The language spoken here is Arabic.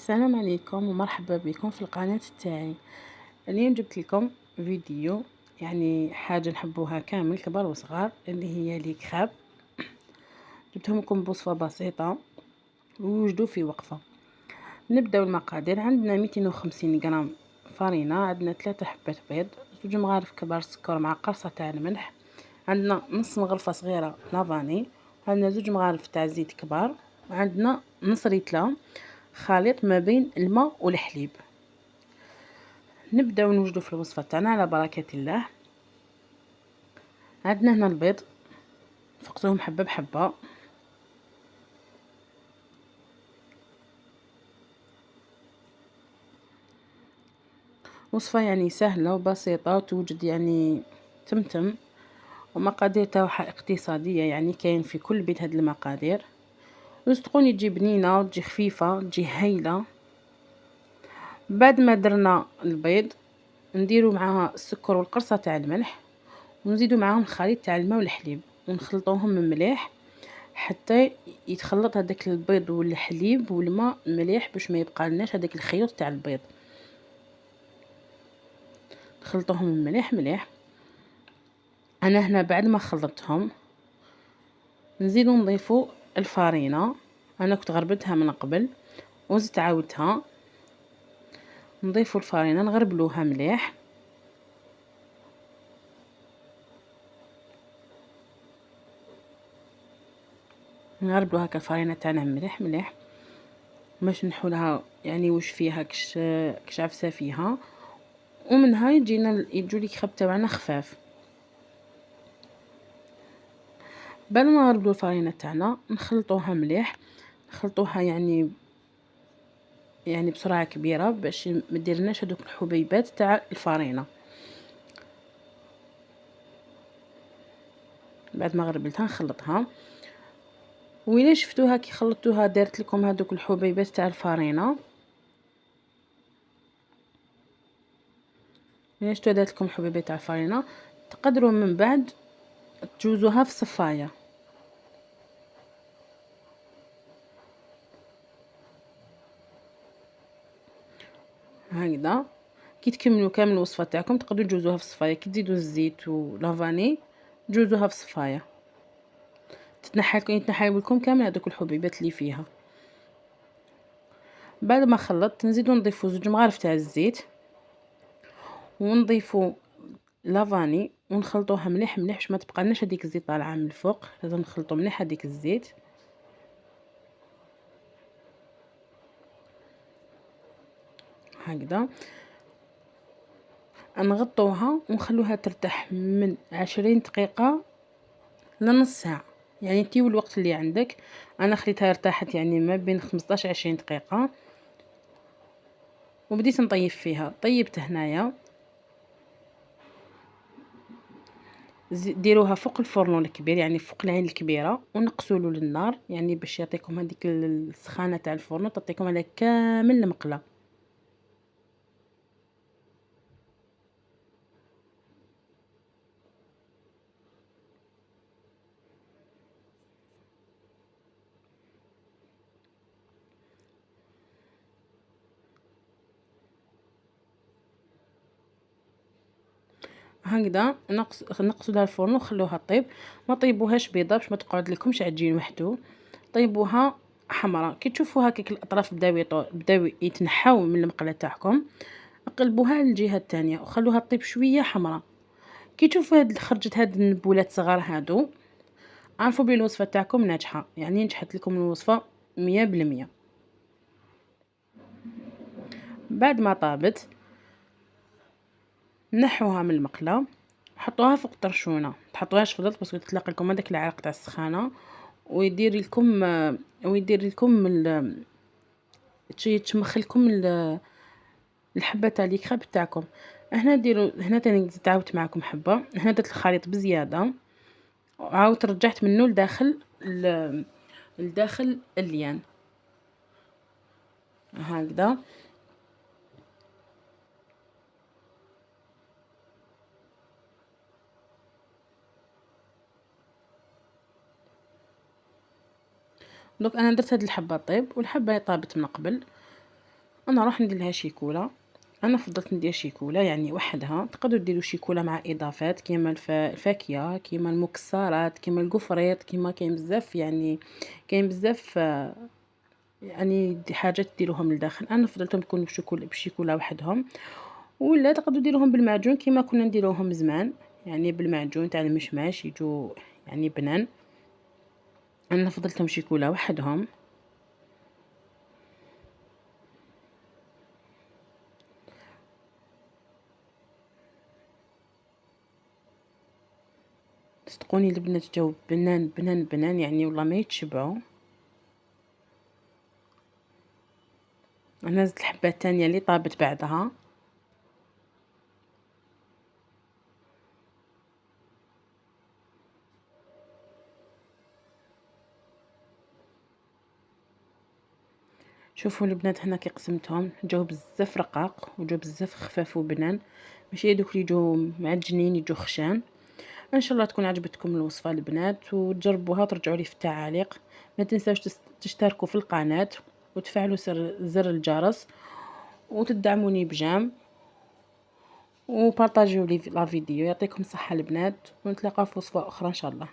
السلام عليكم ومرحبا بكم في القناة تاعي. اليوم جبت لكم فيديو، يعني حاجة نحبوها كامل كبار وصغار، اللي هي لي كراب. جبتهم لكم بوصفة بسيطة ووجدوا في وقفة. نبداو المقادير. عندنا 250 غرام فرينة، عندنا 3 حبات بيض، 2 مغارف كبار سكر مع قرصة تاع الملح، عندنا نص مغرفة صغيرة لافاني، عندنا 2 مغارف تاع زيت كبار، وعندنا نص ريتلة خليط ما بين الماء والحليب. نبداو نوجدو في الوصفه تاعنا على بركه الله. عندنا هنا البيض، فقتهم حبه بحبه. وصفه يعني سهله وبسيطه وتوجد يعني تمتم، ومقادير تاعها اقتصاديه، يعني كاين في كل بيت هاد المقادير. وصدقوني تجي بنينه وتجي خفيفه تجي هايله. بعد ما درنا البيض نديرو معاها السكر والقرصه تاع الملح، ونزيدو معاهم الخليط تاع الماء والحليب ونخلطوهم مليح حتى يتخلط هذاك البيض والحليب والماء مليح، باش ما يبقى لناش هذاك الخيوط تاع البيض. نخلطوهم مليح. انا هنا بعد ما خلطتهم نزيدو نضيفو الفارينه. انا كنت غربتها من قبل وزدت عاودتها. نضيفو الفارينه نغربلوها مليح. نغربلو هكا الفارينه تاعنا مليح باش نحولها يعني واش فيها كش عفسه فيها، ومنها يجو لي كراب تاعنا خفاف. بعد ما نغربلو الفارينه تاعنا نخلطوها مليح، نخلطوها يعني بسرعه كبيره باش ما ديرناش هذوك الحبيبات تاع الفارينه. بعد ما غربلتها نخلطها، وإلا شفتوها كي خلطتوها دارت لكم هذوك الحبيبات تاع الفارينه، إلا شفتوها دارت لكم الحبيبات تاع الفارينه، تقدروا من بعد تجوزوها في صفايه هكذا. كي تكملوا كامل الوصفه تاعكم تقدروا تجوزوها في الصفايه، كي تزيدوا الزيت ولافاني تجوزوها في الصفايه، يتنحى لكم كامل هذوك الحبيبات اللي فيها. بعد ما خلطت نزيدو نضيفو 2 مغارف تاع الزيت، ونضيفو لافاني ونخلطوها مليح باش ما تبقالناش هذيك الزيت طالعه من الفوق. لازم نخلطو مليح هذيك الزيت هكذا. نغطوها ونخلوها ترتاح من 20 دقيقه لنص ساعه، يعني انتي والوقت اللي عندك. انا خليتها ارتاحت يعني ما بين 15 20 دقيقه، وبديت نطيب فيها. طيبت هنايا ديروها فوق الفرن الكبير، يعني فوق العين الكبيره، ونقصوا له النار يعني باش يعطيكم هذيك السخانه تاع الفرن، تعطيكم على كامل المقله. هكذا نقصوا لها الفرن وخلوها طيب. ما طيبوهاش بيضه باش ما تقعد لكمش عجين وحده، طيبوها حمراء. كي تشوفوا هكاك الاطراف بداو يتنحاو من المقله تاعكم، قلبوها للجهه الثانيه وخلوها طيب شويه حمراء. كي تشوفوا خرجت هاد النبولات صغار هادو، عرفوا بلي الوصفه تاعكم ناجحه، يعني نجحت لكم الوصفه 100%. بعد ما طابت نحوها من المقله، حطوها فوق طرشونه، تحطوهاش في الضغط باسكو تتلاقى لكم هذاك العرق تاع السخانه، ويدير لكم تشمخ لكم الحبه تاع الكراب تاعكم. هنا تاني زدت عاودت معكم حبه. هنا درت الخليط بزياده وعاودت رجعت منه لداخل الليان هكذا. دونك انا درت هاد الحبه طيب، والحبه طابت من قبل. انا راح ندير لها شيكولا. انا فضلت ندير شيكولا يعني وحدها. تقدروا ديروا شيكولا مع اضافات كيما الفاكهه، كيما المكسرات، كيما القفريط، كيما كاين بزاف يعني، كاين بزاف يعني حاجات ديروهم لداخل. انا فضلتهم يكونوا بشيكولا وحدهم، ولا تقدروا ديروهم بالمعجون كيما كنا نديروهم زمان، يعني بالمعجون تاع المشماش يجوا يعني بنان. انا فضلتهم شيكولا وحدهم. صدقوني البنات جاو بنان بنان بنان يعني والله ما يتشبعوا. انا زدت الحبه الثانيه اللي طابت بعدها. شوفوا البنات هنا كي قسمتهم جاو بزاف رقاق وجاو بزاف خفاف وبنان، ماشي هذوك اللي يجوا معجنين يجوا خشان. ان شاء الله تكون عجبتكم الوصفه البنات وتجربوها وترجعوا لي في التعاليق. ما تنساوش تشتركوا في القناه وتفعلوا زر الجرس وتدعموني بجام وبارطاجيو لي لا فيديو. يعطيكم الصحه البنات ونتلاقاو في وصفه اخرى ان شاء الله.